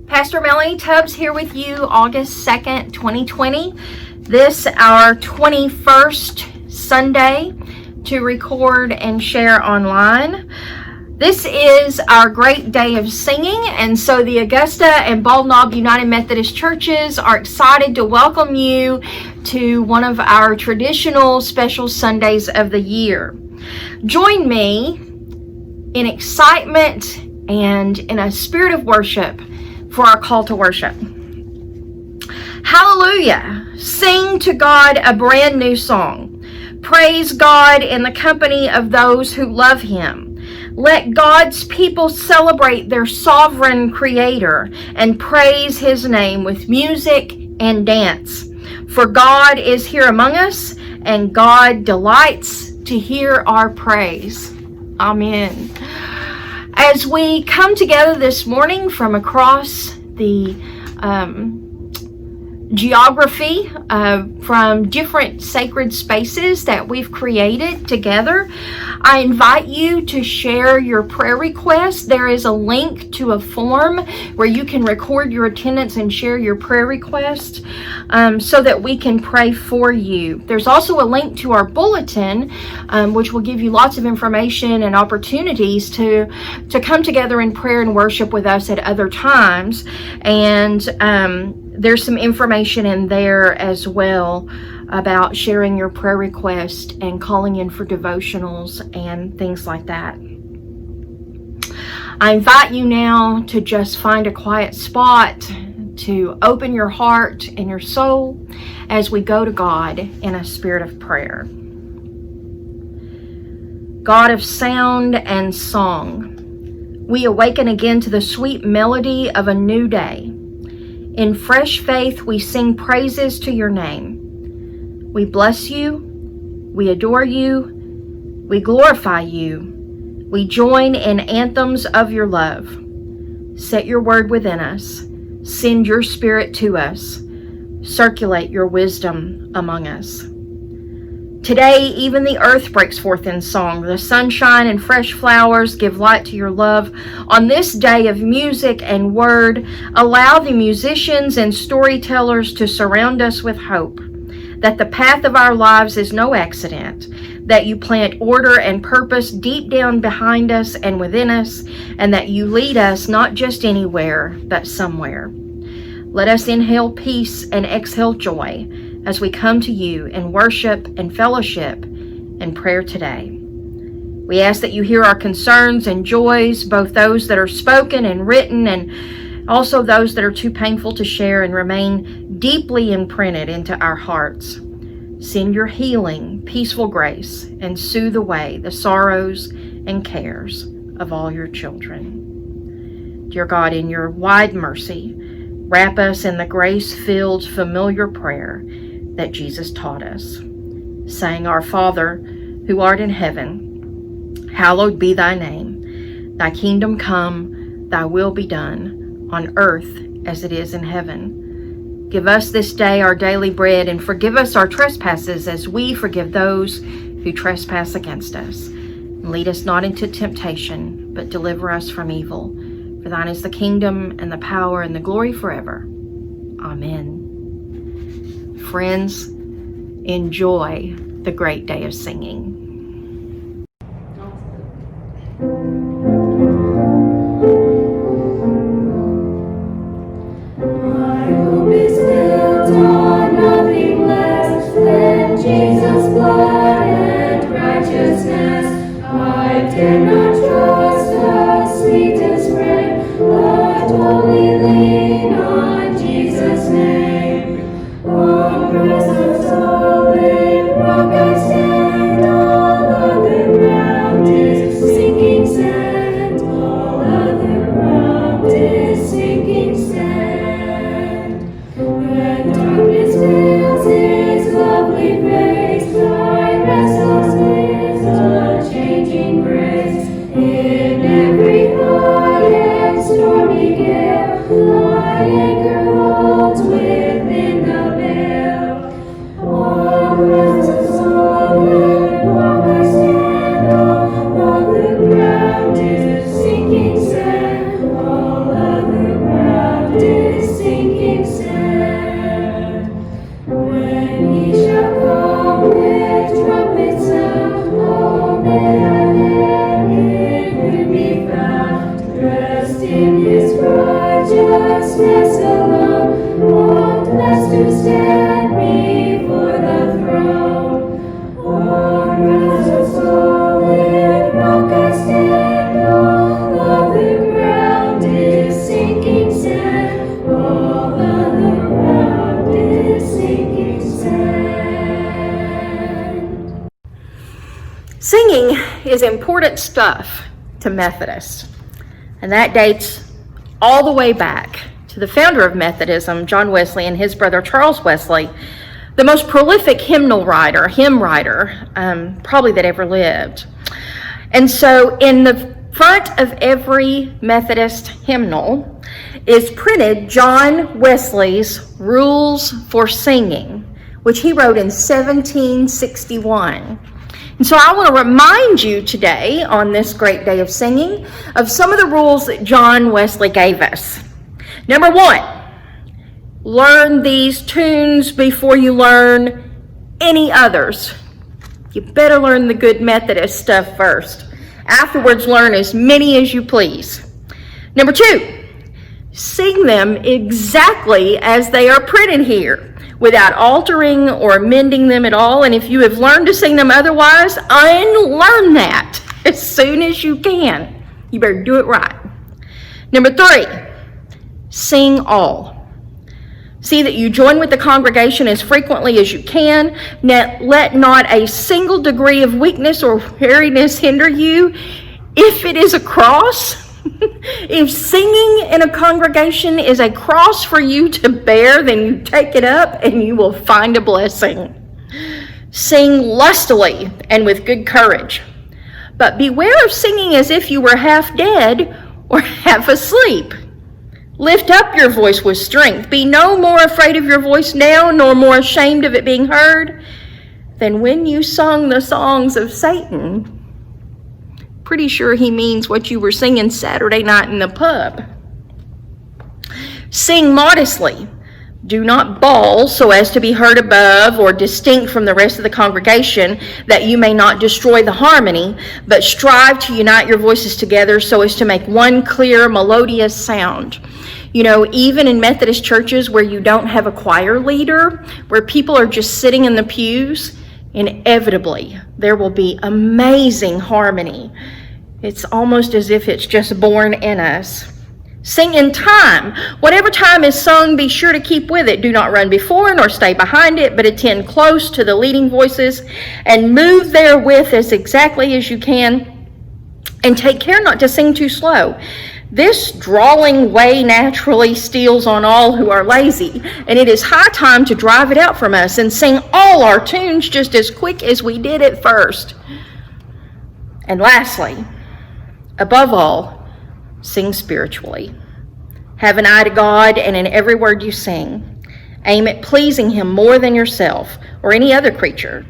Pastor Melanie Tubbs here with you, August 2nd, 2020. This our 21st Sunday to record and share online. This is our great day of singing, and so the Augusta and Bald Knob United Methodist Churches are excited to welcome you to one of our traditional special Sundays of the year. Join me in excitement and in a spirit of worship for our call to worship. Hallelujah! Sing to God a brand new song. Praise God in the company of those who love Him. Let God's people celebrate their sovereign Creator and praise His name with music and dance. For God is here among us, and God delights to hear our praise. Amen. As we come together this morning from across the geography from different sacred spaces that we've created together, I invite you to share your prayer requests. There is a link to a form where you can record your attendance and share your prayer request so that we can pray for you. There's also a link to our bulletin, which will give you lots of information and opportunities to come together in prayer and worship with us at other times. And there's some information in there as well about sharing your prayer request and calling in for devotionals and things like that. I invite you now to just find a quiet spot to open your heart and your soul as we go to God in a spirit of prayer. God of sound and song, we awaken again to the sweet melody of a new day. In fresh faith, we sing praises to your name. We bless you, we adore you, we glorify you. We join in anthems of your love. Set your word within us. Send your spirit to us. Circulate your wisdom among us. Today, even the earth breaks forth in song. The sunshine and fresh flowers give light to your love. On this day of music and word, allow the musicians and storytellers to surround us with hope, that the path of our lives is no accident, that you plant order and purpose deep down behind us and within us, and that you lead us not just anywhere, but somewhere. Let us inhale peace and exhale joy as we come to you in worship and fellowship and prayer today. We ask that you hear our concerns and joys, both those that are spoken and written, and also those that are too painful to share, and remain deeply imprinted into our hearts. Send your healing, peaceful grace, and soothe away the sorrows and cares of all your children. Dear God, in your wide mercy, wrap us in the grace-filled familiar prayer that Jesus taught us, saying, Our Father, who art in heaven, hallowed be thy name. Thy kingdom come, thy will be done, on earth as it is in heaven. Give us this day our daily bread, and forgive us our trespasses as we forgive those who trespass against us. And lead us not into temptation, but deliver us from evil. For thine is the kingdom and the power and the glory forever. Amen. Friends, enjoy the great day of singing. Rock I stand on. is important stuff to Methodists, and that dates all the way back to the founder of Methodism, John Wesley, and his brother Charles Wesley, the most prolific hymn writer, probably that ever lived. And so in the front of every Methodist hymnal is printed John Wesley's Rules for Singing, which he wrote in 1761. And so I want to remind you today, on this great day of singing, of some of the rules that John Wesley gave us. Number 1, learn these tunes before you learn any others. You better learn the good Methodist stuff first. Afterwards, learn as many as you please. Number 2, sing them exactly as they are printed here, without altering or amending them at all. And if you have learned to sing them otherwise, unlearn that as soon as you can. You better do it right. Number 3, sing all. See that you join with the congregation as frequently as you can. Let not a single degree of weakness or weariness hinder you. If it is a cross, if singing in a congregation is a cross for you to bear, then you take it up and you will find a blessing. Sing lustily and with good courage. But beware of singing as if you were half dead or half asleep. Lift up your voice with strength. Be no more afraid of your voice now, nor more ashamed of it being heard, than when you sung the songs of Satan. Pretty sure he means what you were singing Saturday night in the pub. Sing modestly. Do not bawl so as to be heard above or distinct from the rest of the congregation, that you may not destroy the harmony, but strive to unite your voices together so as to make one clear, melodious sound. You know, even in Methodist churches where you don't have a choir leader, where people are just sitting in the pews, inevitably there will be amazing harmony. It's almost as if it's just born in us. Sing in time. Whatever time is sung, be sure to keep with it. Do not run before nor stay behind it, but attend close to the leading voices and move therewith as exactly as you can. And take care not to sing too slow. This drawling way naturally steals on all who are lazy, and it is high time to drive it out from us and sing all our tunes just as quick as we did at first. And lastly, above all, sing spiritually. Have an eye to God, and in every word you sing, aim at pleasing Him more than yourself or any other creature.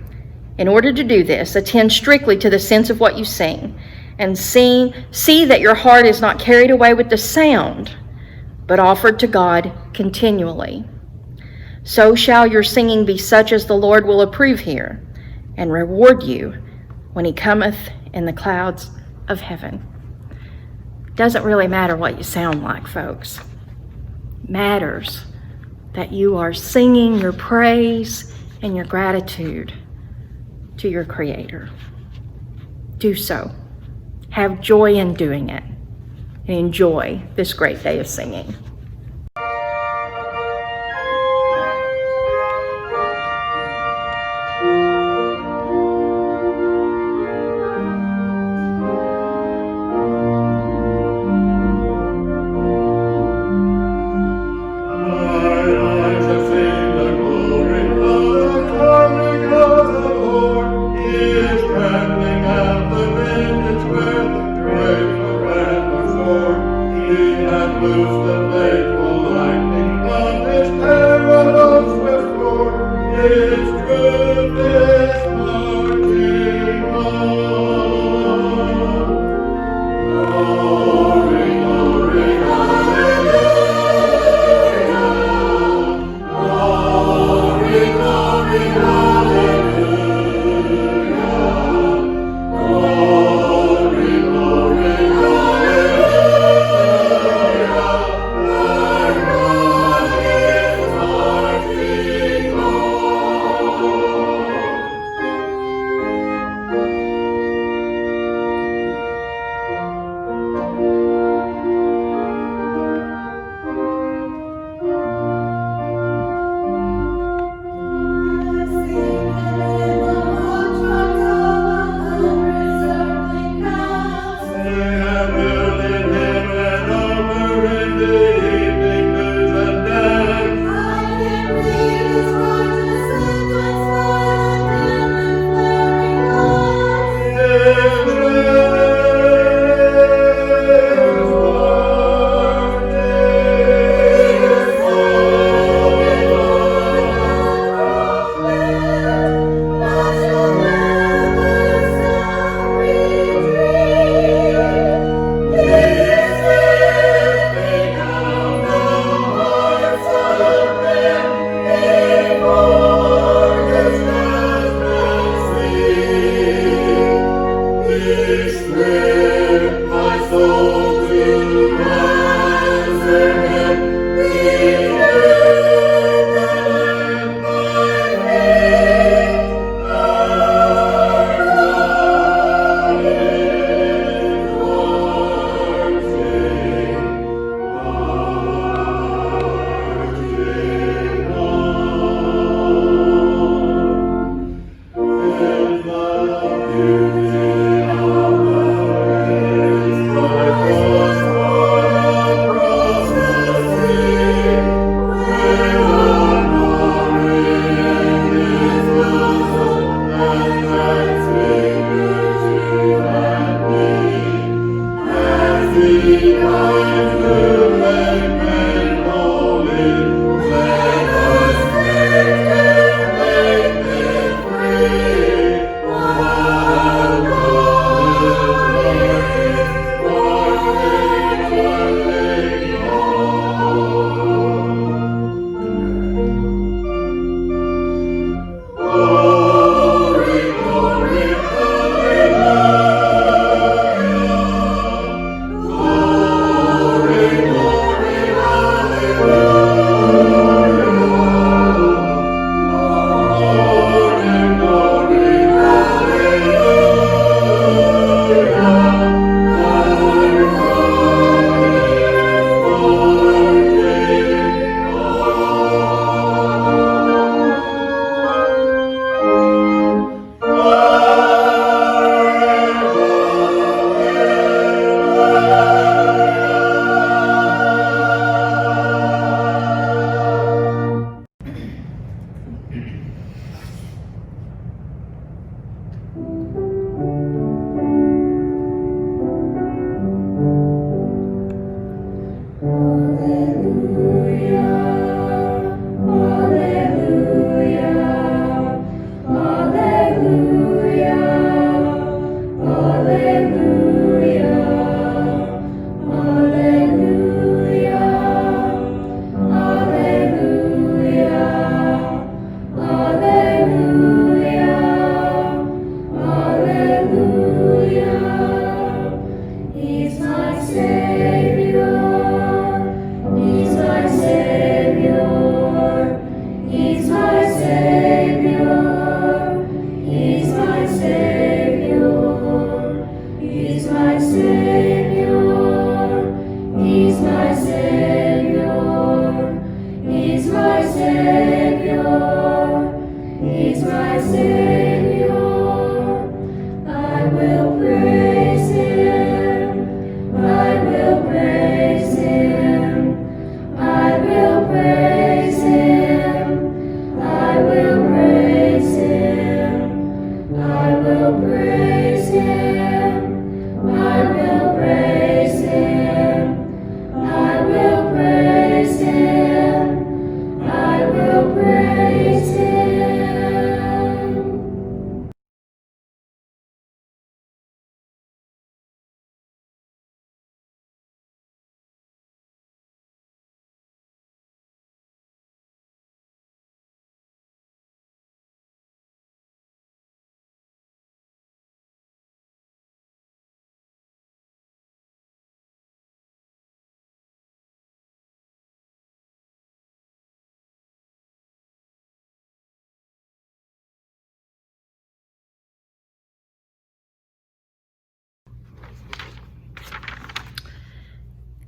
In order to do this, attend strictly to the sense of what you sing, and see that your heart is not carried away with the sound, but offered to God continually. So shall your singing be such as the Lord will approve here, and reward you when He cometh in the clouds of heaven. Doesn't really matter what you sound like, folks. It matters that you are singing your praise and your gratitude to your Creator. Do so. Have joy in doing it, and enjoy this great day of singing. Loose the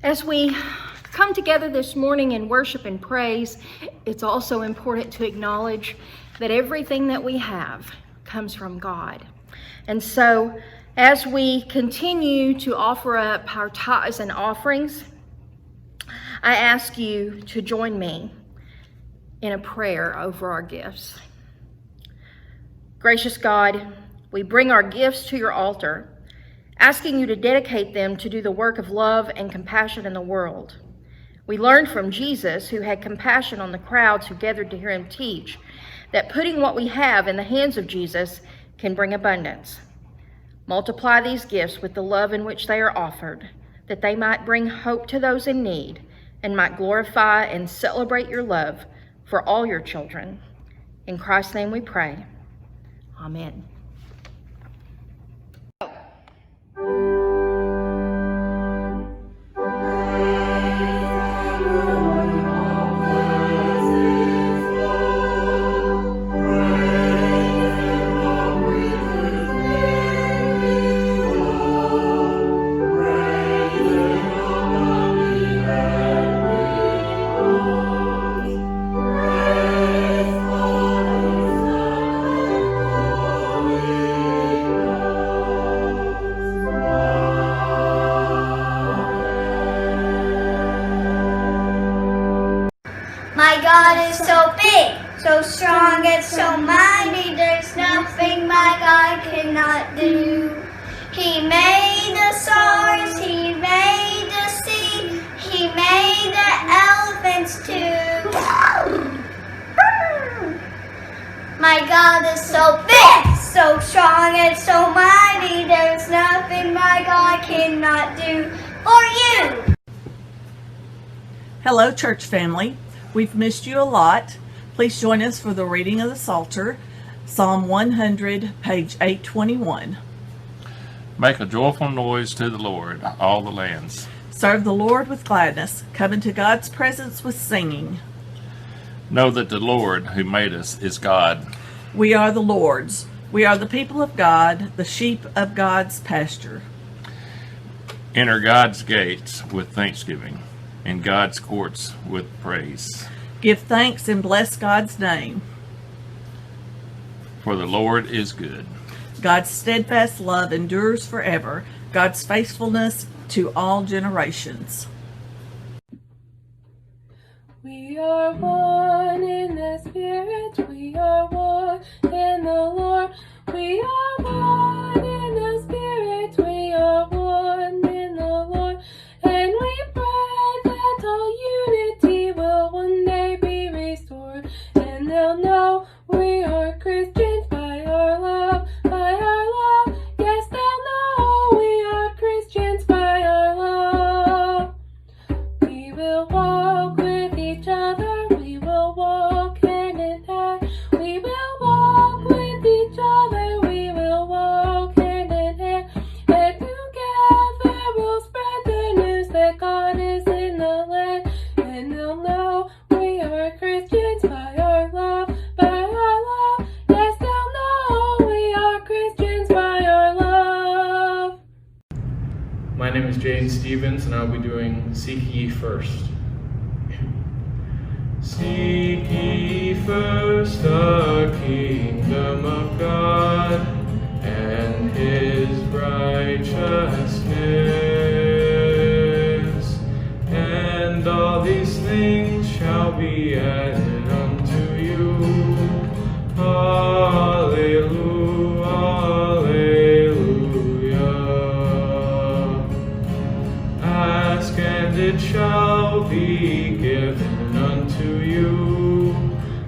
As we come together this morning in worship and praise, it's also important to acknowledge that everything that we have comes from God. And so, as we continue to offer up our tithes and offerings, I ask you to join me in a prayer over our gifts. Gracious God, we bring our gifts to your altar, asking you to dedicate them to do the work of love and compassion in the world. We learned from Jesus, who had compassion on the crowds who gathered to hear him teach, that putting what we have in the hands of Jesus can bring abundance. Multiply these gifts with the love in which they are offered, that they might bring hope to those in need and might glorify and celebrate your love for all your children. In Christ's name we pray. Amen. My God is so big, so strong and so mighty, there's nothing my God cannot do. He made the stars, he made the sea, he made the elephants too. My God is so big, so strong and so mighty, there's nothing my God cannot do for you. Hello, church family. We've missed you a lot. Please join us for the reading of the Psalter, Psalm 100, page 821. Make a joyful noise to the Lord, all the lands. Serve the Lord with gladness. Come into God's presence with singing. Know that the Lord who made us is God. We are the Lord's. We are the people of God, the sheep of God's pasture. Enter God's gates with thanksgiving, and God's courts with praise. Give thanks and bless God's name. For the Lord is good. God's steadfast love endures forever. God's faithfulness to all generations. We are one in the Spirit, we are one in the Lord. We are one in the Spirit, we are one in the Lord. And we pray that all unity will one day be restored. And they'll know we are Christians by our love, by our love. Yes, they'll know we are Christians by our love. We will walk with each other, we will walk hand in hand. We will walk with each other, we will walk hand in hand. And together we'll spread the news that God is in the land. And they'll know we are Christians by our love, by our love. Yes, they'll know we are Christians by our love. My name is Jaden Stevens, and I'll be doing Seek Ye First. Seek ye first the kingdom of God and his righteousness, and all these things shall be added unto you. Hallelujah, hallelujah. Ask and it shall be given unto you.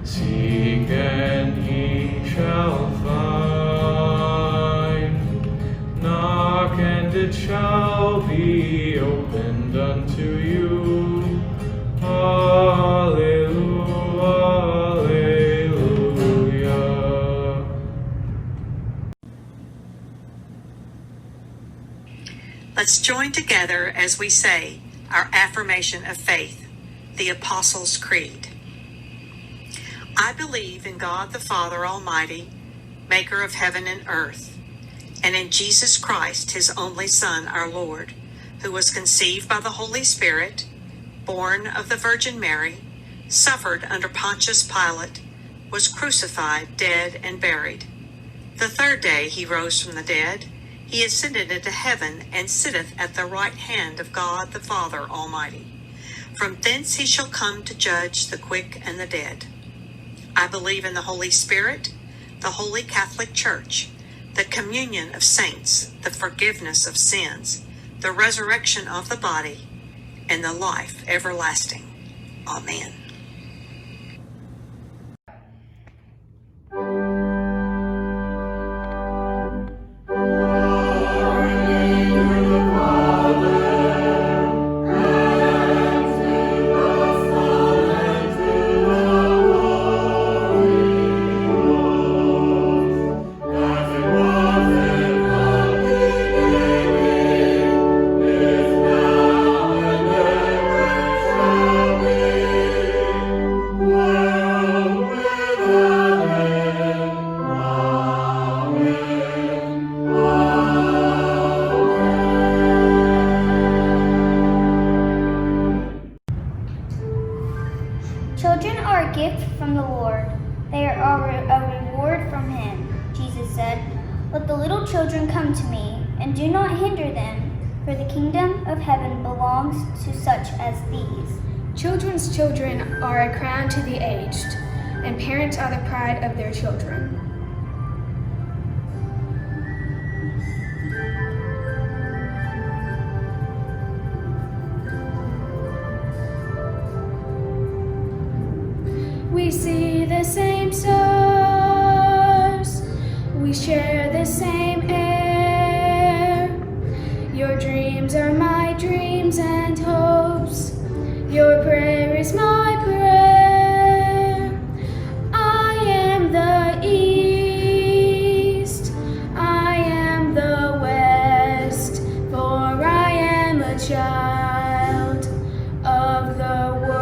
Seek and ye shall find. Knock and it shall be opened unto you. Hallelujah, hallelujah. Let's join together as we say our affirmation of faith, the Apostles' Creed. I believe in God the Father Almighty, maker of heaven and earth, and in Jesus Christ, his only Son, our Lord, who was conceived by the Holy Spirit, born of the Virgin Mary, suffered under Pontius Pilate, was crucified, dead, and buried. The third day he rose from the dead. He ascended into heaven and sitteth at the right hand of God the Father Almighty. From thence he shall come to judge the quick and the dead. I believe in the Holy Spirit, the Holy Catholic Church, the communion of saints, the forgiveness of sins, the resurrection of the body, and the life everlasting. Amen. Children are a gift from the Lord. They are a reward from Him. Jesus said, "Let the little children come to me, and do not hinder them, for the kingdom of heaven belongs to such as these." Children's children are a crown to the aged, and parents are the pride of their children. We see the same stars, we share the same air. Your dreams are my dreams and hopes, your prayer is my prayer. I am the east, I am the west, for I am a child of the world.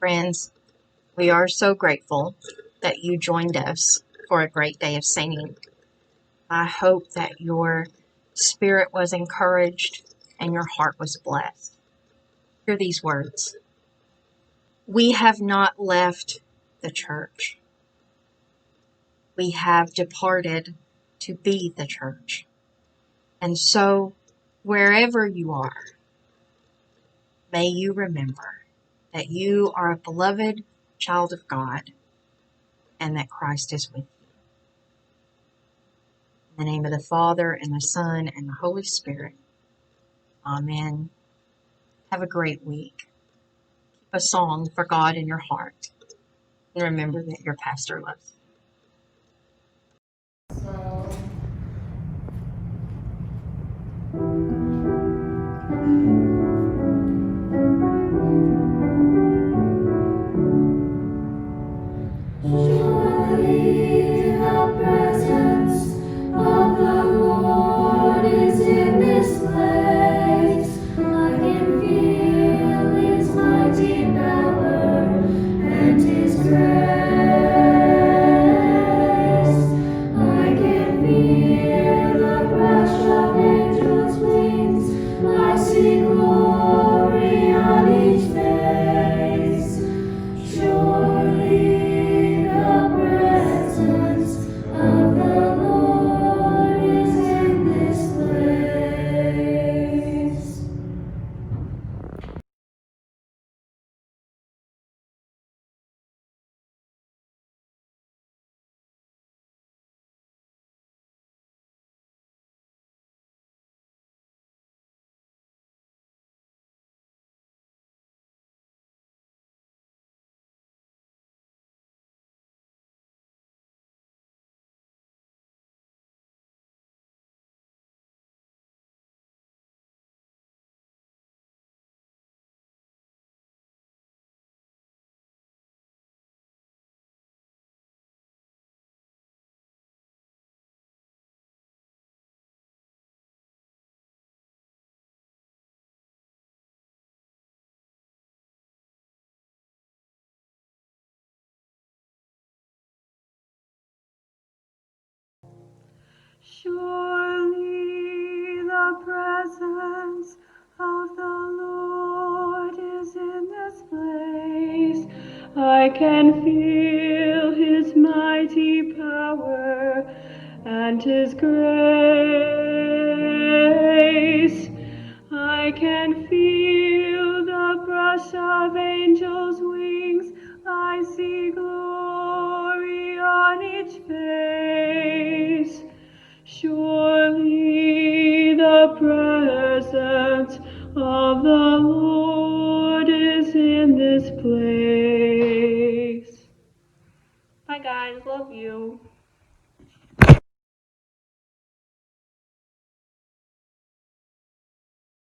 Friends, we are so grateful that you joined us for a great day of singing. I hope that your spirit was encouraged and your heart was blessed. Hear these words. We have not left the church. We have departed to be the church. And so, wherever you are, may you remember that you are a beloved child of God and that Christ is with you. In the name of the Father, and the Son, and the Holy Spirit. Amen. Have a great week. Keep a song for God in your heart. And remember that your pastor loves you. Surely the presence of the Lord is in this place. I can feel His mighty power and His grace. I can feel the rush of angels' wings. I see glory on each face. Surely the presence of the Lord is in this place. Surely the presence of the Lord is in this place. I can feel His mighty power and His grace. I can feel the brush of angels' wings. I see glory on each face. Surely the presence of the Lord is in this place. Bye guys, love you.